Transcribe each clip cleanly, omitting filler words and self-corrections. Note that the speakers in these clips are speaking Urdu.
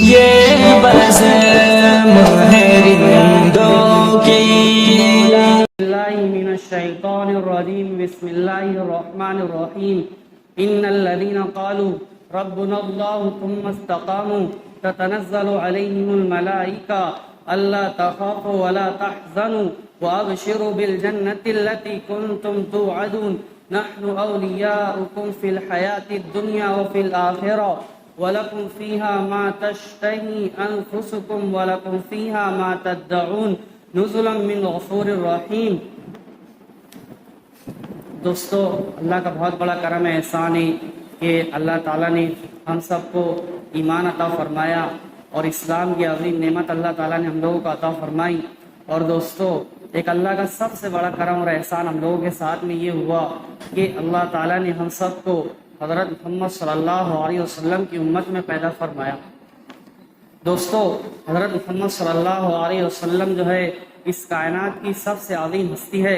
یہ بزم ہے رندوں کی. اللہ من الشیطان الرجیم بسم اللہ الرحمن الرحیم ان الذین قالوا ربنا اللہ ثم استقاموا تتنزل علیہم الملائکہ الا تخافوا ولا تحزنوا وابشروا بالجنة التي كنتم توعدون نحن اولیاؤکم فی الحیاة الدنیا وفی الآخرہ وَلَكُمْ فِيهَا مَا تَشْتَهِي أَنفُسُكُمْ وَلَكُمْ فِيهَا مَا تَدَّعُونَ نُزُلًا مِّن غَفُورٍ رَحِيمٍ. دوستو، اللہ کا بہت بڑا کرم ہے، احسان ہے کہ اللہ تعالیٰ نے ہم سب کو ایمان عطا فرمایا اور اسلام کی عظیم نعمت اللہ تعالیٰ نے ہم لوگوں کو عطا فرمائی. اور دوستو، ایک اللہ کا سب سے بڑا کرم اور احسان ہم لوگوں کے ساتھ میں یہ ہوا کہ اللہ تعالیٰ نے ہم سب کو حضرت محمد صلی اللہ علیہ وسلم کی امت میں پیدا فرمایا. دوستو، حضرت محمد صلی اللہ علیہ وسلم جو ہے اس کائنات کی سب سے عظیم ہستی ہے.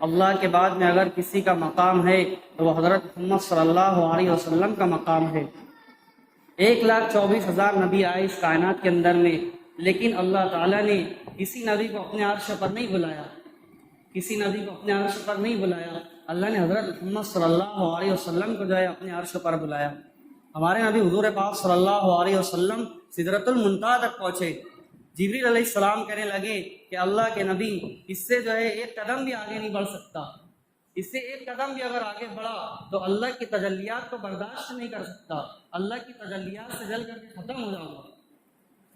اللہ کے بعد میں اگر کسی کا مقام ہے تو وہ حضرت محمد صلی اللہ علیہ وسلم کا مقام ہے. 1,24,000 نبی آئے اس کائنات کے اندر میں، لیکن اللہ تعالیٰ نے کسی نبی کو اپنے عرش پر نہیں بلایا، کسی نبی کو اپنے عرش پر نہیں بلایا. اللہ نے حضرت محمد صلی اللہ علیہ وسلم کو جو ہے اپنے عرش پر بلایا. ہمارے نبی حضور پاک صلی اللہ علیہ وسلم سدرۃ المنتہا تک پہنچے. جبریل علیہ السلام کہنے لگے کہ اللہ کے نبی اس سے جو ہے ایک قدم بھی آگے نہیں بڑھ سکتا، اس سے ایک قدم بھی اگر آگے بڑھا تو اللہ کی تجلیات کو برداشت نہیں کر سکتا، اللہ کی تجلیات سے جل کر کے ختم ہو جاؤں گا.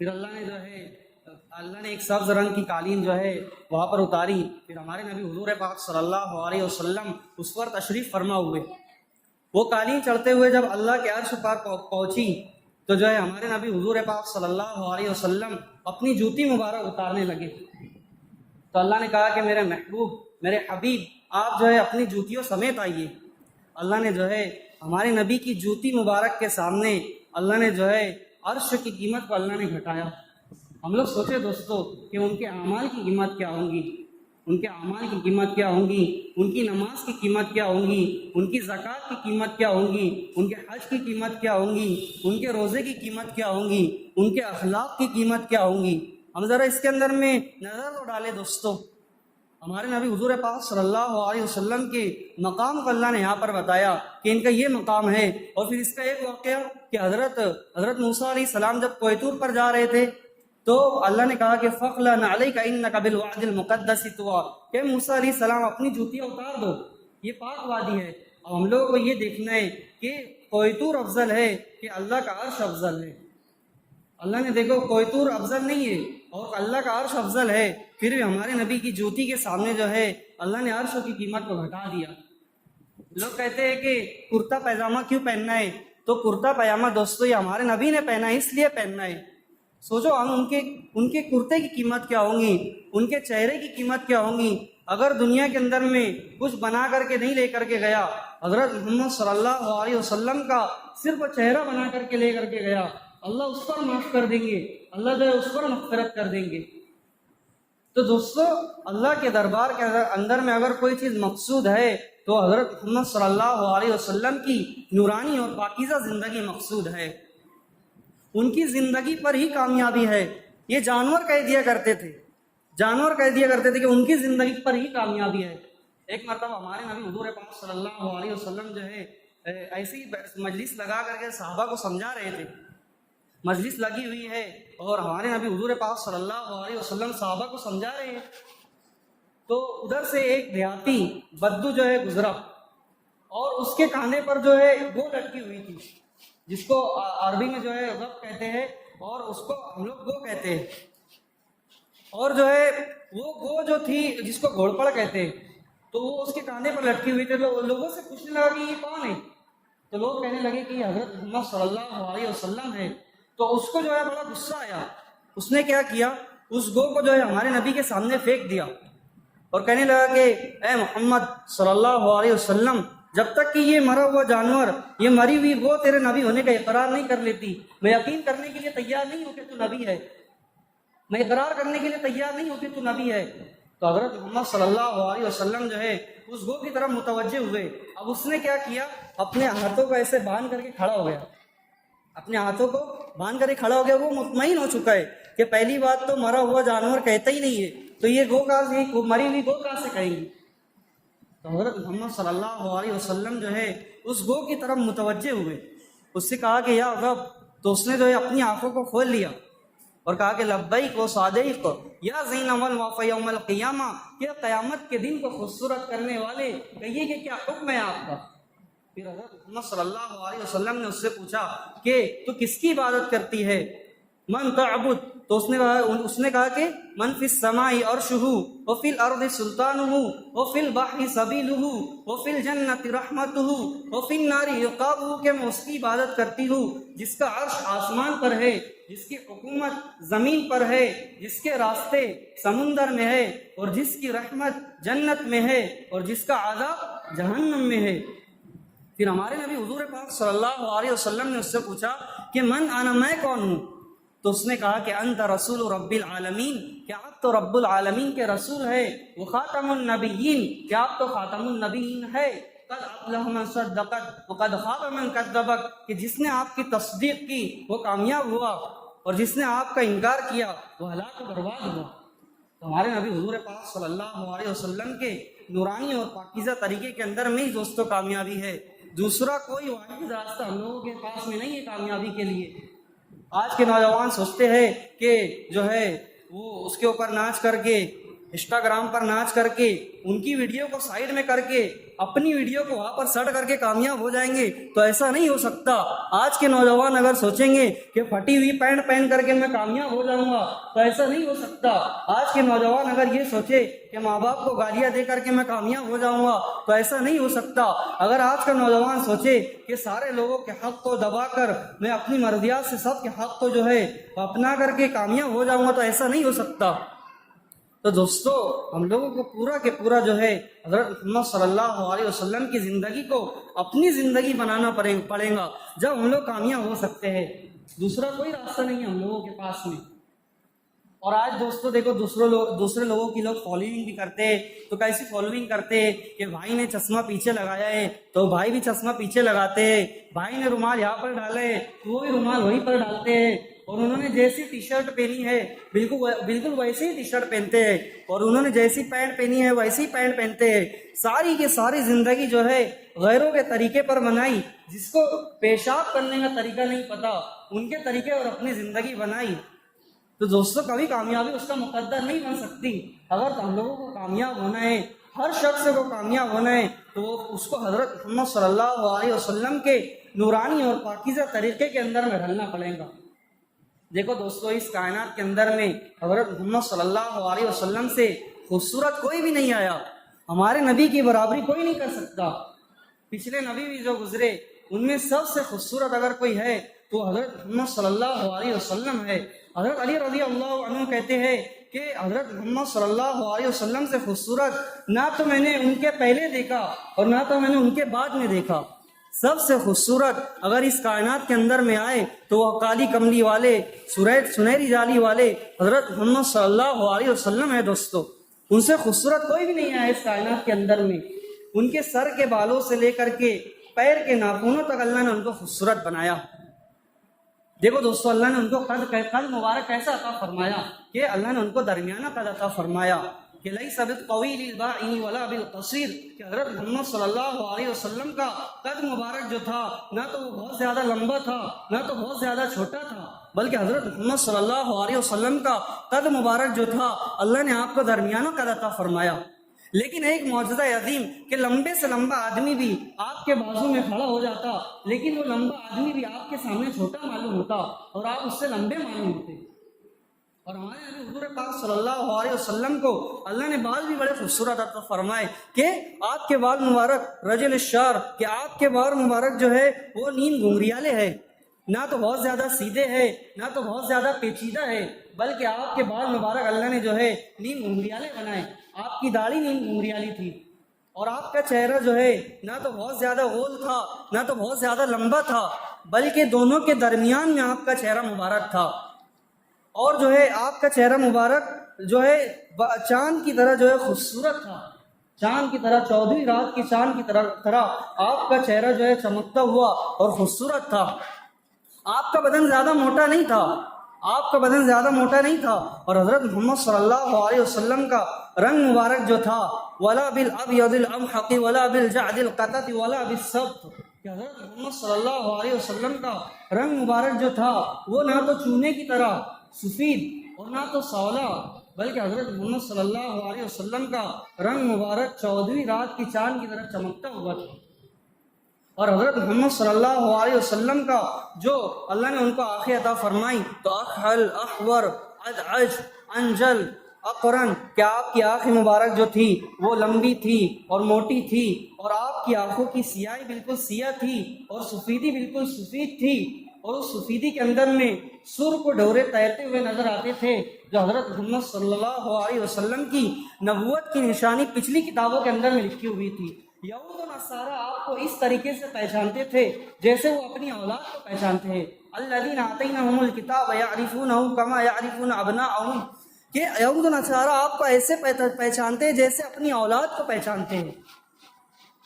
پھر اللہ نے ایک سبز رنگ کی قالین جو ہے وہاں پر اتاری. پھر ہمارے نبی حضور پاک صلی اللہ علیہ وسلم اس پر تشریف فرما ہوئے. وہ قالین چڑھتے ہوئے جب اللہ کے عرش پر پہنچی تو جو ہے ہمارے نبی حضور پاک صلی اللہ علیہ وسلم اپنی جوتی مبارک اتارنے لگے. تو اللہ نے کہا کہ میرے محبوب، میرے حبیب، آپ جو ہے اپنی جوتیوں سمیت آئیے. اللہ نے جو ہے ہمارے نبی کی جوتی مبارک کے سامنے اللہ نے جو ہے عرش کی قیمت کو اللہ نے گھٹایا. ہم لوگ سوچے دوستو کہ ان کے اعمال کی قیمت کیا ہوں گی، ان کے اعمال کی قیمت کیا ہوں گی، ان کی نماز کی قیمت کیا ہوں گی، ان کی زکوٰۃ کی قیمت کیا ہوں گی، ان کے حج کی قیمت کیا ہوں گی، ان کے روزے کی قیمت کیا ہوں گی، ان کے اخلاق کی قیمت کیا ہوں گی. ہم ذرا اس کے اندر میں نظر تو ڈالے دوستو. ہمارے نبی حضور پاک صلی اللہ علیہ وسلم کے مقام کو اللہ نے یہاں پر بتایا کہ ان کا یہ مقام ہے. اور پھر اس کا ایک واقعہ کہ حضرت موسیٰ علیہ السلام جب کوہ طور پر جا رہے تھے تو اللہ نے کہا کہ فَخْلَعْ عَلَيْكَ إِنَّكَ بِالْوَادِ الْمُقَدَّسِ طُوًى، کہ موسیٰ علیہ السلام اپنی جوتیاں اتار دو، یہ پاک وادی ہے. اور ہم لوگوں کو یہ دیکھنا ہے کہ کوہ طور افضل ہے کہ اللہ کا عرش افضل ہے. اللہ نے دیکھو کوہ طور افضل نہیں ہے اور اللہ کا عرش افضل ہے، پھر بھی ہمارے نبی کی جوتی کے سامنے جو ہے اللہ نے عرش کی قیمت کو گھٹا دیا. لوگ کہتے ہیں کہ کرتا پیجامہ کیوں پہننا ہے؟ تو کرتا پیجامہ دوستو یہ ہمارے نبی نے پہنا ہے، اس لیے پہننا ہے. سوچو ہم ان کے کرتے کی قیمت کیا ہوں گی، ان کے چہرے کی قیمت کیا ہوں گی. اگر دنیا کے اندر میں کچھ بنا کر کے نہیں لے کر کے گیا، حضرت محمد صلی اللہ علیہ وسلم کا صرف چہرہ بنا کر کے لے کر کے گیا، اللہ اس پر معاف کر دیں گے، اللہ جو ہے اس پر مغفرت کر دیں گے. تو دوستو اللہ کے دربار کے اندر میں اگر کوئی چیز مقصود ہے تو حضرت محمد صلی اللہ علیہ وسلم کی نورانی اور پاکیزہ زندگی مقصود ہے. ان کی زندگی پر ہی کامیابی ہے. یہ جانور کہہ دیا کرتے تھے کہ ان کی زندگی پر ہی کامیابی ہے. ایک مرتبہ ہمارے نبی حضور پاک صلی اللہ علیہ وسلم جو ہے ایسی مجلس لگا کر کے صحابہ کو سمجھا رہے تھے. مجلس لگی ہوئی ہے اور ہمارے نبی حضور پاک صلی اللہ علیہ وسلم صحابہ کو سمجھا رہے ہیں. تو ادھر سے ایک دیہاتی بدو جو ہے گزرا اور اس کے کاندھے پر جو ہے گو لٹکی ہوئی تھی، جس کو عربی میں جو ہے غب کہتے ہیں اور اس کو ہم لوگ گو کہتے ہیں. اور جو ہے وہ گو جو تھی جس کو گھوڑپڑ کہتے ہیں، تو وہ اس کے کاندھے پر لٹکی ہوئی تھی. لوگوں سے پوچھنے لگا کہ یہ کون ہے؟ تو لوگ کہنے لگے کہ یہ حضرت محمد صلی اللہ علیہ وسلم ہے. تو اس کو جو ہے بڑا غصہ آیا. اس نے کیا کیا، اس گو کو جو ہے ہمارے نبی کے سامنے پھینک دیا اور کہنے لگا کہ اے محمد صلی اللہ علیہ وسلم، جب تک کہ یہ مرا ہوا جانور، یہ مری ہوئی گو تیرے نبی ہونے کا اقرار نہیں کر لیتی، میں یقین کرنے کے لیے تیار نہیں ہوں کہ تو نبی ہے، میں اقرار کرنے کے لیے تیار نہیں ہوں کہ تو نبی ہے. تو حضرت محمد صلی اللہ علیہ وسلم جو ہے اس گو کی طرف متوجہ ہوئے. اب اس نے کیا کیا، اپنے ہاتھوں کو ایسے باندھ کر کے کھڑا ہو گیا. اپنے ہاتھوں کو باندھ کر کھڑا ہو گیا, وہ مطمئن ہو چکا ہے کہ پہلی بات تو مرا ہوا جانور کہتا ہی نہیں ہے, تو یہ گو کہاں سے, مری ہوئی گو کہاں سے کہیں گی. تو حضرت محمد صلی اللہ علیہ وسلم جو ہے اس گو کی طرف متوجہ ہوئے, اس سے کہا کہ یا رب, تو اس نے جو ہے اپنی آنکھوں کو کھول لیا اور کہا کہ لبیک و صادق یا زین الوفا یوم القیامہ, کہ قیامت کے دن کو خوبصورت کرنے والے کہیے کہ کیا حکم ہے آپ کا. پھر حضرت محمد صلی اللہ علیہ وسلم نے اس سے پوچھا کہ تو کس کی عبادت کرتی ہے, من تعبد, تو اس نے کہا کہ من فی السماء عرشہ وفی الارض سلطانہ وفی البحر سبیلہ وفی الجنۃ رحمتہ وفی النار عقابہ, کہ میں اس کی عبادت کرتی ہوں جس کا عرش آسمان پر ہے, جس کی حکومت زمین پر ہے, جس کے راستے سمندر میں ہے, اور جس کی رحمت جنت میں ہے, اور جس کا عذاب جہنم میں ہے. پھر ہمارے نبی حضور پاک صلی اللہ علیہ وسلم نے اس سے پوچھا کہ من انا, میں کون ہوں, تو اس نے کہا کہ انت رسول رب العالمین, کہ آپ تو رب العالمین کے رسول ہے, وہ خاتم النبیین, کہ آپ تو خاتم النبیین ہے, قد افلح من صدقک وقد خاب من کذبک, کہ جس نے آپ کی تصدیق کی وہ کامیاب ہوا, اور جس نے آپ کا انکار کیا وہ ہلاک و برباد ہوا. تو ہمارے نبی حضور پاک صلی اللہ علیہ وسلم کے نورانی اور پاکیزہ طریقے کے اندر میں ہی دوستوں کامیابی ہے, دوسرا کوئی واحد راستہ ہم لوگوں کے پاس میں نہیں ہے کامیابی کے لیے. آج کے نوجوان سوچتے ہیں کہ جو ہے وہ اس کے اوپر ناچ کر کے, انسٹاگرام پر ناچ کر کے, ان کی ویڈیو کو سائڈ میں کر کے اپنی ویڈیو کو وہاں پر سٹ کر کے کامیاب ہو جائیں گے, تو ایسا نہیں ہو سکتا. آج کے نوجوان اگر سوچیں گے کہ پھٹی ہوئی پینٹ پہن کر کے میں کامیاب ہو جاؤں گا, تو ایسا نہیں ہو سکتا. آج کے نوجوان اگر یہ سوچے کہ ماں باپ کو گالیاں دے کر کے میں کامیاب ہو جاؤں گا, تو ایسا نہیں ہو سکتا. اگر آج کا نوجوان سوچے کہ سارے لوگوں کے حق کو دبا کر میں اپنی مرضیات سے سب کے حق کو جو ہے اپنا کر کے کامیاب ہو جاؤں گا, تو ایسا نہیں ہو سکتا. تو دوستو, ہم لوگوں کو پورا کے پورا جو ہے حضرت محمد صلی اللہ علیہ وسلم کی زندگی کو اپنی زندگی بنانا پڑے گا, جب ہم لوگ کامیاب ہو سکتے ہیں. دوسرا کوئی راستہ نہیں ہے ہم لوگوں کے پاس میں. اور آج دوستو دیکھو, دوسرے لوگوں کی لوگ فالوئنگ بھی کرتے ہیں, تو کیسی فالوئنگ کرتے ہیں کہ بھائی نے چشمہ پیچھے لگایا ہے تو بھائی بھی چشمہ پیچھے لگاتے ہیں, بھائی نے رومال یہاں پر ڈالے تو وہ بھی رومال وہیں پر ڈالتے ہیں, اور انہوں نے جیسی ٹی شرٹ پہنی ہے بالکل ویسی ہی ٹی شرٹ پہنتے ہیں, اور انہوں نے جیسی پینٹ پہنی ہے ویسی پینٹ پہنتے ہیں. ساری کی ساری زندگی جو ہے غیروں کے طریقے پر بنائی, جس کو پیشاب کرنے کا طریقہ نہیں پتا ان کے طریقے اور اپنی زندگی بنائی. تو دوستوں, کبھی کامیابی اس کا مقدر نہیں بن سکتی. اگر ہم لوگوں کو کامیاب ہونا ہے, ہر شخص کو کامیاب ہونا ہے, تو اس کو حضرت محمد صلی اللہ علیہ وسلم کے نورانی اور پاکیزہ طریقے کے اندر میں ڈھلنا پڑے گا. دیکھو دوستو, اس کائنات کے اندر میں حضرت محمد صلی اللہ علیہ وسلم سے خوبصورت کوئی بھی نہیں آیا. ہمارے نبی کی برابری کوئی نہیں کر سکتا. پچھلے نبی بھی جو گزرے ان میں سب سے خوبصورت اگر کوئی ہے تو حضرت محمد صلی اللہ علیہ وسلم ہے. حضرت علی رضی اللہ عنہ کہتے ہیں کہ حضرت محمد صلی اللہ علیہ وسلم سے خوبصورت نہ تو میں نے ان کے پہلے دیکھا اور نہ تو میں نے ان کے بعد میں دیکھا. سب سے خوبصورت اگر اس کائنات کے اندر میں آئے تو وہ کالی کملی والے, سنہری جالی والے حضرت محمد صلی اللہ علیہ وسلم ہے. دوستو, ان سے خوبصورت کوئی بھی نہیں آیا اس کائنات کے اندر میں. ان کے سر کے بالوں سے لے کر کے پیر کے ناخنوں تک اللہ نے ان کو خوبصورت بنایا. دیکھو دوستو, اللہ نے ان کو قد مبارک کیسا عطا فرمایا کہ اللہ نے ان کو درمیانہ قد عطا فرمایا کہ لیس بالطویل البائن ولا بالقصیر, کہ حضرت محمد صلی اللہ علیہ وسلم کا قد مبارک جو تھا نہ تو وہ بہت زیادہ لمبا تھا نہ تو بہت زیادہ چھوٹا تھا, بلکہ حضرت محمد صلی اللہ علیہ وسلم کا قد مبارک جو تھا اللہ نے آپ کو درمیانہ قد عطا فرمایا. لیکن ایک معجزہ عظیم کہ لمبے سے لمبا آدمی بھی آپ کے بازو میں کھڑا ہو جاتا, لیکن وہ لمبا آدمی بھی آپ کے سامنے چھوٹا معلوم ہوتا اور آپ اس سے لمبے معلوم ہوتے. اور ہمارے نبی حضور پاک صلی اللہ علیہ وسلم کو اللہ نے بال بھی بڑے خوبصورت عطا فرمائے کہ آپ کے بال مبارک رجل الشعر, کہ آپ کے بال مبارک جو ہے وہ نیم گھنگریالے ہے, نہ تو بہت زیادہ سیدھے ہے نہ تو بہت زیادہ پیچیدہ ہے, بلکہ آپ کے بال مبارک اللہ نے جو ہے نیم گھنگریالے بنائے. آپ کی داڑھی نیم گھنگریالی تھی, اور آپ کا چہرہ جو ہے نہ تو بہت زیادہ گول تھا نہ تو بہت زیادہ لمبا تھا, بلکہ دونوں کے درمیان میں آپ کا چہرہ مبارک تھا. اور جو ہے آپ کا چہرہ مبارک جو ہے چاند کی طرح جو ہے خوبصورت تھا, چاند کی طرح, 14ویں رات کی چاند کی طرح آپ کا چہرہ جو ہے چمکتا ہوا اور خوبصورت تھا. آپ کا بدن زیادہ موٹا نہیں تھا، آپ کا بدن زیادہ موٹا نہیں تھا، اور حضرت محمد صلی اللہ علیہ وسلم کا رنگ مبارک جو تھا ولا بالابیض الامحق ولا بالجعد القطط ولا بالسبط، کہ حضرت محمد صلی اللہ علیہ وسلم کا رنگ مبارک جو تھا وہ نہ تو چونے کی طرح سفید اور نہ تو سولا، بلکہ حضرت محمد صلی اللہ علیہ وسلم کا رنگ مبارک 14ویں رات کی چاند کی طرح چمکتا ہوا تھا۔ اور حضرت محمد صلی اللہ علیہ وسلم کا جو اللہ نے ان کو آنکھیں عطا فرمائی تو اخحل احور ادعج انجل اقرن، کہ آپ کی آنکھ مبارک جو تھی وہ لمبی تھی اور موٹی تھی، اور آپ کی آنکھوں کی سیاہی بالکل سیاہ تھی اور سفیدی بالکل سفید تھی، اور اس سفیدی کے اندر میں سر کو ڈورے تیرتے ہوئے نظر آتے تھے، جو حضرت محمد صلی اللہ علیہ وسلم کی نبوت کی نشانی پچھلی کتابوں کے اندر میں لکھی ہوئی تھی۔ یہود و نصارہ آپ کو اس طریقے سے پہچانتے تھے جیسے وہ اپنی اولاد کو پہچانتے ہیں، الذین آتیناہم الکتاب یعرفونہ کما یعرفون ابناءہم، کہ یہود و نصارہ آپ کو ایسے پہچانتے ہیں جیسے اپنی اولاد کو پہچانتے ہیں۔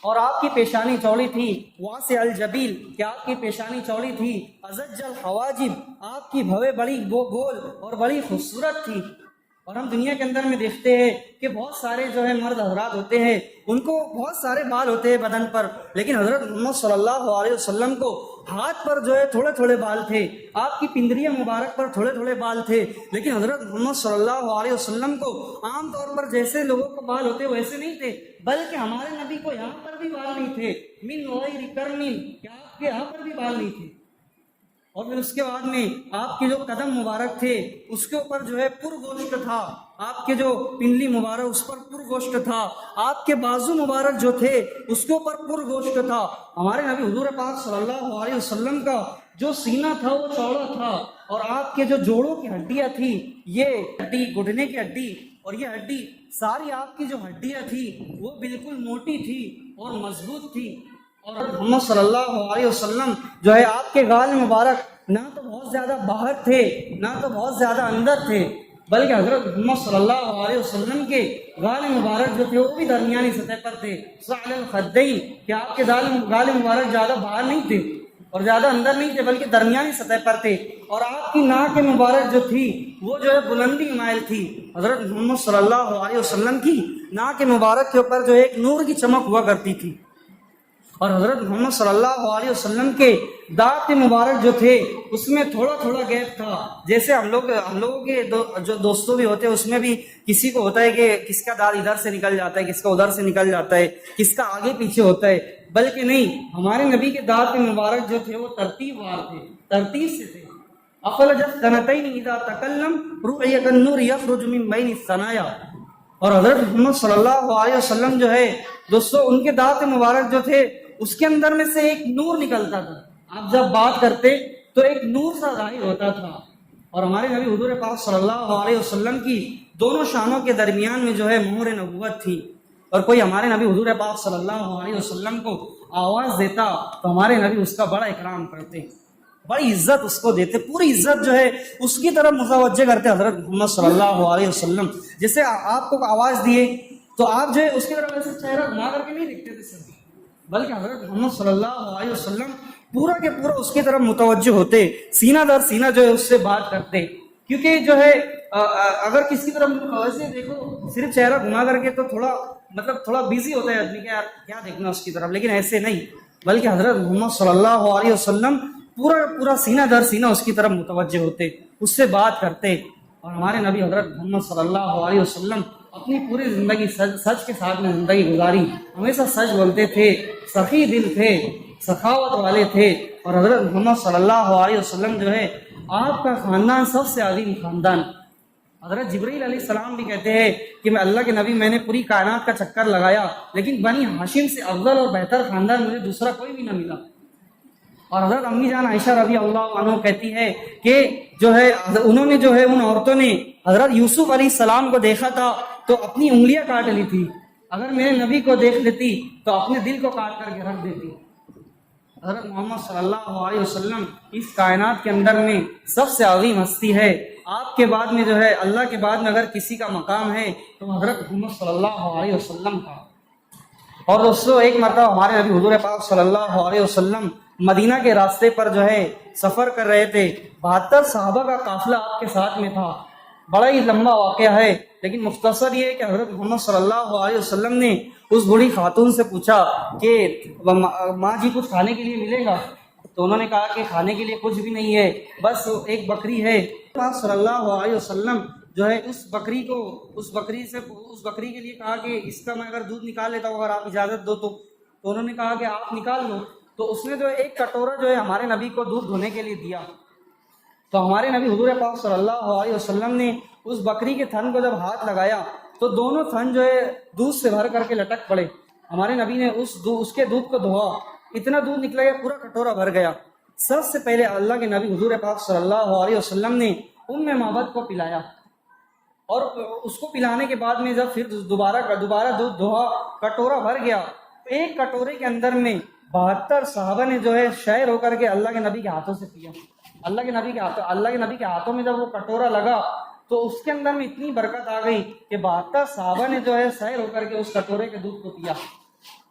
اور آپ کی پیشانی چوڑی تھی واسع الجبیل، کہ آپ کی پیشانی چوڑی تھی، ازج الحواجب، آپ کی بھویں بڑی گول اور بڑی خوبصورت تھی۔ اور ہم دنیا کے اندر میں دیکھتے ہیں کہ بہت سارے جو ہے مرد حضرات ہوتے ہیں، ان کو بہت سارے بال ہوتے ہیں بدن پر، لیکن حضرت محمد صلی اللہ علیہ وسلم کو ہاتھ پر جو ہے تھوڑے تھوڑے بال تھے، آپ کی پندریہ مبارک پر تھوڑے تھوڑے بال تھے، لیکن حضرت محمد صلی اللہ علیہ وسلم کو عام طور پر جیسے لوگوں کو بال ہوتے ویسے نہیں تھے، بلکہ ہمارے نبی کو یہاں پر بھی بال نہیں تھے، من غیر کرنین، کہ آپ کے یہاں پر بھی بال نہیں تھے۔ اور پھر اس کے بعد میں آپ کے جو قدم مبارک تھے اس کے اوپر جو ہے پر گوشت تھا، آپ کے جو پنڈلی مبارک اس پر پر گوشت تھا، آپ کے بازو مبارک جو تھے اس کے اوپر پر گوشت تھا۔ ہمارے نبی حضور پاک صلی اللہ علیہ وسلم کا جو سینہ تھا وہ چوڑا تھا، اور آپ کے جو جوڑوں کی ہڈیاں تھی، یہ ہڈی گھٹنے کی ہڈی اور یہ ہڈی ساری آپ کی جو ہڈیاں تھی وہ بالکل موٹی تھی اور مضبوط تھی۔ اور محمد صلی اللہ علیہ وسلم جو ہے آپ کے گال مبارک نہ تو بہت زیادہ باہر تھے نہ تو بہت زیادہ اندر تھے، بلکہ حضرت محمد صلی اللہ علیہ وسلم کے گال مبارک جو تھے وہ بھی درمیانی سطح پر تھے، صعل الخدین، کہ آپ کے گال مبارک زیادہ باہر نہیں تھے اور زیادہ اندر نہیں تھے بلکہ درمیانی سطح پر تھے، اور آپ کی ناک مبارک جو تھی وہ جو ہے بلندی مائل تھی۔ حضرت محمد صلی اللہ علیہ وسلم کی ناک مبارک کے اوپر جو ہے ایک نور کی چمک ہوا کرتی تھی، اور حضرت محمد صلی اللہ علیہ وسلم کے دانت مبارک جو تھے اس میں تھوڑا تھوڑا گیپ تھا، جیسے ہم لوگوں کے جو دوستوں بھی ہوتے ہیں اس میں بھی کسی کو ہوتا ہے کہ کس کا دانت ادھر سے نکل جاتا ہے، کس کا ادھر سے نکل جاتا ہے، کس کا آگے پیچھے ہوتا ہے، بلکہ نہیں، ہمارے نبی کے دانت مبارک جو تھے وہ ترتیب وار تھے، ترتیب سے تھے۔ اخرجت سنتین اذا تکلم رؤی النور یخرج من بین الثنایا، اور حضرت محمد صلی اللہ علیہ وسلم جو ہے دوستو ان کے دانت مبارک جو تھے اس کے اندر میں سے ایک نور نکلتا تھا، آپ جب بات کرتے تو ایک نور سا ظاہر ہوتا تھا۔ اور ہمارے نبی حضور پاک صلی اللہ علیہ وسلم کی دونوں شانوں کے درمیان میں جو ہے مہر نبوت تھی، اور کوئی ہمارے نبی حضور پاک صلی اللہ علیہ وسلم کو آواز دیتا تو ہمارے نبی اس کا بڑا اکرام کرتے، بڑی عزت اس کو دیتے، پوری عزت جو ہے اس کی طرف متوجہ کرتے حضرت محمد صلی اللہ علیہ وسلم۔ جیسے آپ کو آواز دیے تو آپ جو ہے اس کی طرف ایسے چہرہ گھما کر کے نہیں دیکھتے تھے سب، بلکہ حضرت محمد صلی اللہ علیہ وسلم پورا کے پورا اس کی طرف متوجہ ہوتے، سینہ در سینہ جو ہے اس سے بات کرتے، کیونکہ جو ہے اگر کسی کی طرف ویسے دیکھو صرف چہرہ گھما کر کے تو تھوڑا بیزی ہوتا ہے آدمی کہ یار کیا دیکھنا اس کی طرف، لیکن ایسے نہیں، بلکہ حضرت محمد صلی اللہ علیہ وسلم پورا سینہ در سینہ اس کی طرف متوجہ ہوتے، اس سے بات کرتے۔ اور ہمارے نبی حضرت محمد صلی اللہ علیہ وسلم اپنی پوری زندگی سچ کے ساتھ میں زندگی گزاری، ہمیشہ سچ بولتے تھے، سخی دل تھے، سخاوت والے تھے، اور حضرت محمد صلی اللہ علیہ وسلم جو ہے آپ کا خاندان سب سے عظیم خاندان۔ حضرت جبرائیل علیہ السلام بھی کہتے ہیں کہ میں اللہ کے نبی، میں نے پوری کائنات کا چکر لگایا لیکن بنی ہاشم سے افضل اور بہتر خاندان مجھے دوسرا کوئی بھی نہ ملا۔ اور حضرت امی جان عائشہ رضی اللہ عنہ کہتی ہے کہ جو ہے انہوں نے جو ہے ان عورتوں نے حضرت یوسف علیہ السلام کو دیکھا تھا تو اپنی انگلیاں کاٹ لی تھی، اگر میرے نبی کو دیکھ لیتی تو اپنے دل کو کاٹ کر کے رکھ دیتی۔ حضرت محمد صلی اللہ علیہ وسلم اس کائنات کے اندر میں سب سے عظیم ہستی ہے، آپ کے بعد میں جو ہے اللہ کے بعد میں اگر کسی کا مقام ہے تو حضرت محمد صلی اللہ علیہ وسلم کا۔ اور دوستو ایک مرتبہ ہمارے نبی حضور پاک صلی اللہ علیہ وسلم مدینہ کے راستے پر جو ہے سفر کر رہے تھے. 72 صحابہ کا قافلہ آپ کے ساتھ میں تھا. بڑا ہی لمبا واقعہ ہے لیکن مختصر یہ ہے کہ حضرت محمد صلی اللہ علیہ وسلم نے اس بوڑھی خاتون سے پوچھا کہ ماں جی کچھ کھانے کے لیے ملے گا؟ تو انہوں نے کہا کہ کھانے کے لیے کچھ بھی نہیں ہے، بس ایک بکری ہے. صلی اللہ علیہ وسلم جو ہے اس بکری کے لیے کہا کہ اس کا میں اگر دودھ نکال لیتا ہوں اگر آپ اجازت دو تو انہوں نے کہا کہ آپ نکال لو. تو اس نے جو ایک کٹورا جو ہے ہمارے نبی کو دودھ دھونے کے لیے دیا. تو ہمارے نبی حضور پاک صلی اللہ علیہ وسلم نے اس بکری کے تھن کو جب ہاتھ لگایا تو دونوں تھن جو ہے دودھ سے بھر کر کے لٹک پڑے. ہمارے نبی نے اس کے دودھ کو دھوا، اتنا دودھ نکلا کہ پورا کٹورا بھر گیا. سب سے پہلے اللہ کے نبی حضور پاک صلی اللہ علیہ وسلم نے معبد کو پلایا، اور اس کو پلانے کے بعد میں جب پھر دوبارہ دودھ دھوا، کٹورا بھر گیا. ایک کٹورے کے اندر میں 72 صحابہ نے جو ہے شہر ہو کر کے اللہ کے نبی کے ہاتھوں سے پیا. اللہ کے نبی کے ہاتھوں میں جب وہ کٹورا لگا تو اس کے اندر میں اتنی برکت آ گئی کہ 72 صحابہ نے جو ہے سیر ہو کر کے اس کٹورے کے دودھ کو پیا.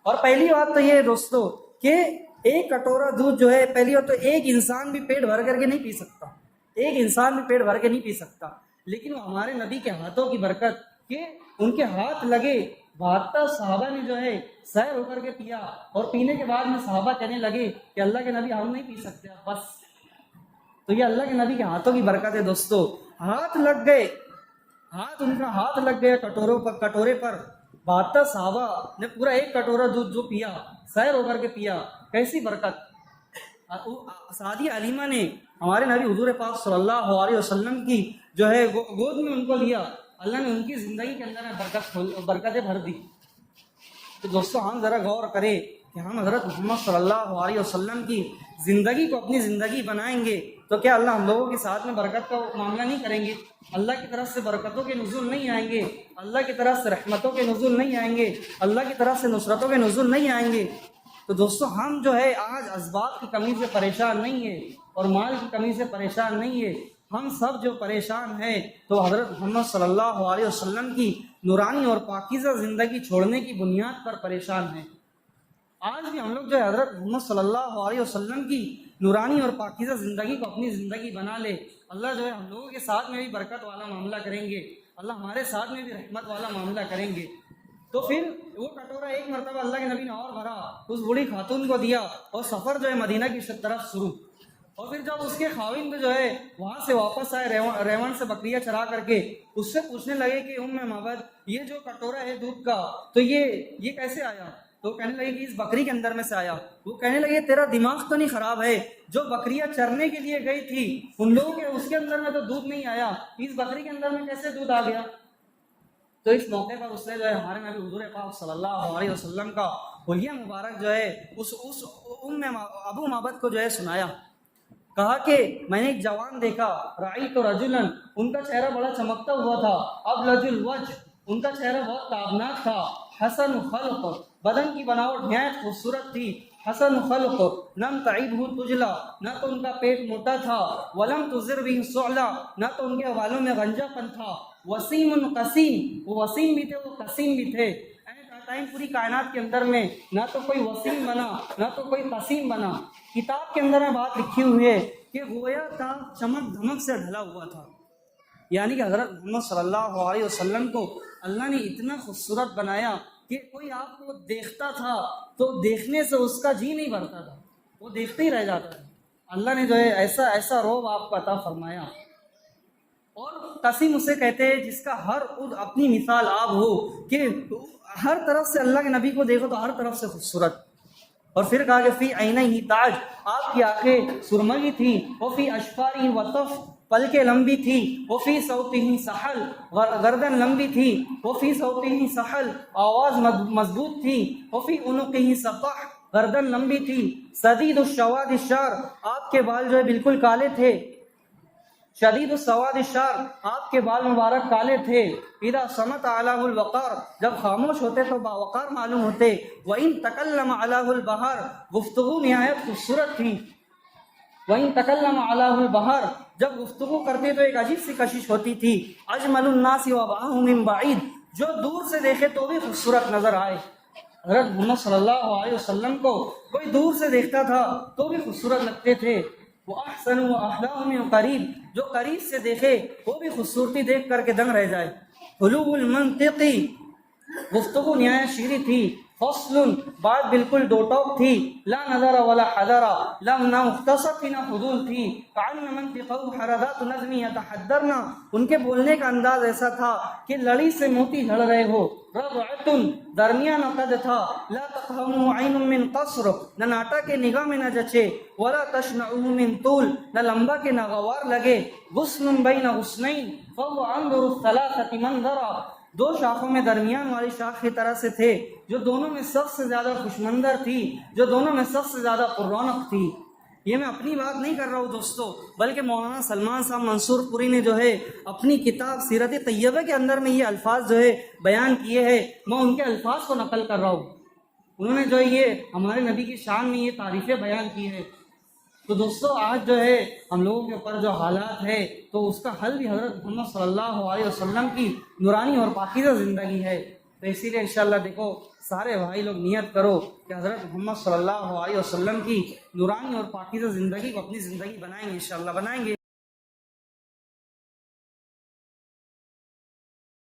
اور پہلی بات تو یہ ہے دوستو کہ ایک کٹورا دودھ جو ہے، پہلی بات تو ایک انسان بھی پیٹ بھر کر کے نہیں پی سکتا، لیکن وہ ہمارے نبی کے ہاتھوں کی برکت کہ ان کے ہاتھ لگے. 72 صحابہ نے جو ہے سیر ہو کر کے پیا، اور پینے کے بعد میں صحابہ کہنے لگے کہ اللہ کے نبی ہم نہیں پی سکتے بس. تو یہ اللہ کے نبی کے ہاتھوں کی برکت ہے دوستو. ان کا ہاتھ لگ گیا کٹورے پر. 72 صحابہ نے پورا ایک کٹورا دودھ جو پیا، سیر ہو کر کے پیا. کیسی برکت. سعدیہ علیمہ نے ہمارے نبی حضور پاک صلی اللہ علیہ وسلم کی جو ہے گود میں ان کو لیا. اللہ نے ان کی زندگی کے اندر برکتیں بھر دی. تو دوستو ہم ذرا غور کریں کہ ہم حضرت محمد صلی اللہ علیہ وسلم کی زندگی کو اپنی زندگی بنائیں گے تو کیا اللہ ہم لوگوں کے ساتھ میں برکت کا معاملہ نہیں کریں گے؟ اللہ کی طرف سے برکتوں کے نزول نہیں آئیں گے؟ اللہ کی طرف سے رحمتوں کے نزول نہیں آئیں گے؟ اللہ کی طرف سے نصرتوں کے نزول نہیں آئیں گے؟ تو دوستو ہم جو ہے آج اسباب کی کمی سے پریشان نہیں ہے اور مال کی کمی سے پریشان نہیں ہے. ہم سب جو پریشان ہیں تو حضرت محمد صلی اللہ علیہ وسلم کی نورانی اور پاکیزہ زندگی چھوڑنے کی بنیاد پر پریشان ہیں. آج بھی ہم لوگ جو ہے حضرت محمد صلی اللہ علیہ وسلم کی نورانی اور پاکیزہ زندگی کو اپنی زندگی بنا لے. اللہ جو ہے ہم لوگوں کے ساتھ میں بھی برکت والا معاملہ کریں گے، اللہ ہمارے ساتھ میں بھی رحمت والا معاملہ کریں گے. تو پھر وہ کٹورا ایک مرتبہ اللہ کے نبی نے اور بھرا، اس بوڑھی خاتون کو دیا، اور سفر جو ہے مدینہ کی طرف شروع. اور پھر جب اس کے خاوند جو ہے وہاں سے واپس آئے ریون سے بکریاں چرا کر کے، اس سے پوچھنے لگے کہ معبد یہ جو کٹورا ہے دودھ کا تو یہ کیسے آیا؟ تو کہنے لگے کہ اس بکری کے اندر میں سے آیا. وہ کہنے لگے تیرا دماغ تو نہیں خراب ہے؟ جو بکریاں چرنے کے لیے گئی تھی ان لوگوں کے اس کے اندر میں تو دودھ نہیں آیا، اس بکری کے اندر میں کیسے دودھ آ گیا؟ تو اس موقع پر اس نے جو ہے ہمارے نبی حضور پاک صلی اللہ علیہ وسلم کا حلیہ مبارک جو ہے اس ابو معبد کو جو ہے سنایا. کہا کہ میں نے ایک جوان دیکھا، رأیت رجلا، ان کا چہرہ بڑا چمکتا ہوا تھا، ابلج الوجہ، ان کا چہرہ بہت تابناک تھا، حسن خلق، بدن کی بناوٹ نہایت خوبصورت تھی، حسن خلق، لم تعبہ تجلا، نہ تو ان کا پیٹ موٹا تھا، ولم تضر بہ صعلا، نہ تو ان کے بالوں میں گنجا پن تھا، وسیم قسیم، وہ وسیم بھی تھے وہ قسیم بھی تھے. پوری کائنات کے اندر میں نہ تو کوئی وسیم بنا نہ تو کوئی قسیم بنا. کتاب کے اندر میں بات لکھی ہوئی ہے کہ گویا تھا چمک دھمک سے ڈھلا ہوا تھا. یعنی کہ حضرت محمد صلی اللہ علیہ وسلم کو اللہ نے اتنا خوبصورت بنایا کہ کوئی آپ کو دیکھتا تھا تو دیکھنے سے اس کا جی نہیں بھرتا تھا، وہ دیکھتے ہی رہ جاتا تھا. اللہ نے جو ہے ایسا روب آپ کو عطا فرمایا. اور قسیم اسے کہتے ہیں جس کا ہر خود اپنی مثال آب ہو، کہ ہر طرف سے اللہ کے نبی کو دیکھو تو ہر طرف سے خوبصورت. اور پھر کہا کہ فی عینیہ تاج، آپ کی آنکھیں سرمئی تھی، وہ فی اشفارہ وطف، پلکیں لمبی تھی، وہ فی صوتہ سحل، گردن لمبی تھی، وہ فی صوتہ سحل، آواز مضبوط تھی، وہ فی عنقہ سطح، گردن لمبی تھی، شدید السواد الشعر، آپ کے بال جو ہے بالکل کالے تھے، شدید السواد الشعر، آپ کے بال مبارک کالے تھے، اذا صمت علیہ الوقار، جب خاموش ہوتے تو باوقار معلوم ہوتے، وَإِن تَكَلَّمَ عَلَىٰ الْبَحَرِ، گفتگو نہایت خوبصورت تھی، وَإِن تَكَلَّمَ عَلَىٰ الْبَحَرِ، جب گفتگو کرتے تو ایک عجیب سی کشش ہوتی تھی، اجمل الناس وَأَبْهَاهُ مِن بَعِيدٍ، جو دور سے دیکھے تو بھی خوبصورت نظر آئے. حضرت محمد صلی اللہ علیہ وسلم کو کوئی دور سے دیکھتا تھا تو بھی خوبصورت لگتے تھے. وہ احسن و احلام من قریب، جو قریب سے دیکھے وہ بھی خوبصورتی دیکھ کر کے دنگ رہ جائے. حلو المنطقی، گفتگو نہایت شیریں تھی. فصل، بات بالکل دو ٹوک تھی. لا نظر ولا حضر، نہ مختصر تھی نہ فضول تھی. کان منطقہ حردات نظم یتحدرنا، ان کے بولنے کا انداز ایسا تھا کہ لڑی سے موتی جھڑ رہے ہو. ربعۃ، درمیان قد تھا. لا تفہم عین من قصر، نہ ناٹا کے نگاہ میں نہ جچے. ولا تشنع من طول، نہ لمبا کے ناگوار لگے. غصن بین غصنین فهو انظر الثلاثة منظرا، دو شاخوں میں درمیان والی شاخ کی طرح سے تھے جو دونوں میں سب سے زیادہ خوشمندر تھی، جو دونوں میں سب سے زیادہ پررونق تھی. یہ میں اپنی بات نہیں کر رہا ہوں دوستو، بلکہ مولانا سلمان صاحب منصور پوری نے جو ہے اپنی کتاب سیرت طیبہ کے اندر میں یہ الفاظ جو ہے بیان کیے ہیں. میں ان کے الفاظ کو نقل کر رہا ہوں. انہوں نے جو یہ ہمارے نبی کی شان میں یہ تعریفیں بیان کی ہے. تو دوستو آج جو ہے ہم لوگوں کے اوپر جو حالات ہے تو اس کا حل بھی حضرت محمد صلی اللہ علیہ وسلم کی نورانی اور پاکیزہ زندگی ہے. تو اسی لیے انشاءاللہ دیکھو سارے بھائی لوگ نیت کرو کہ حضرت محمد صلی اللہ علیہ وسلم کی نورانی اور پاکیزہ زندگی کو اپنی زندگی بنائیں گے، انشاءاللہ بنائیں گے.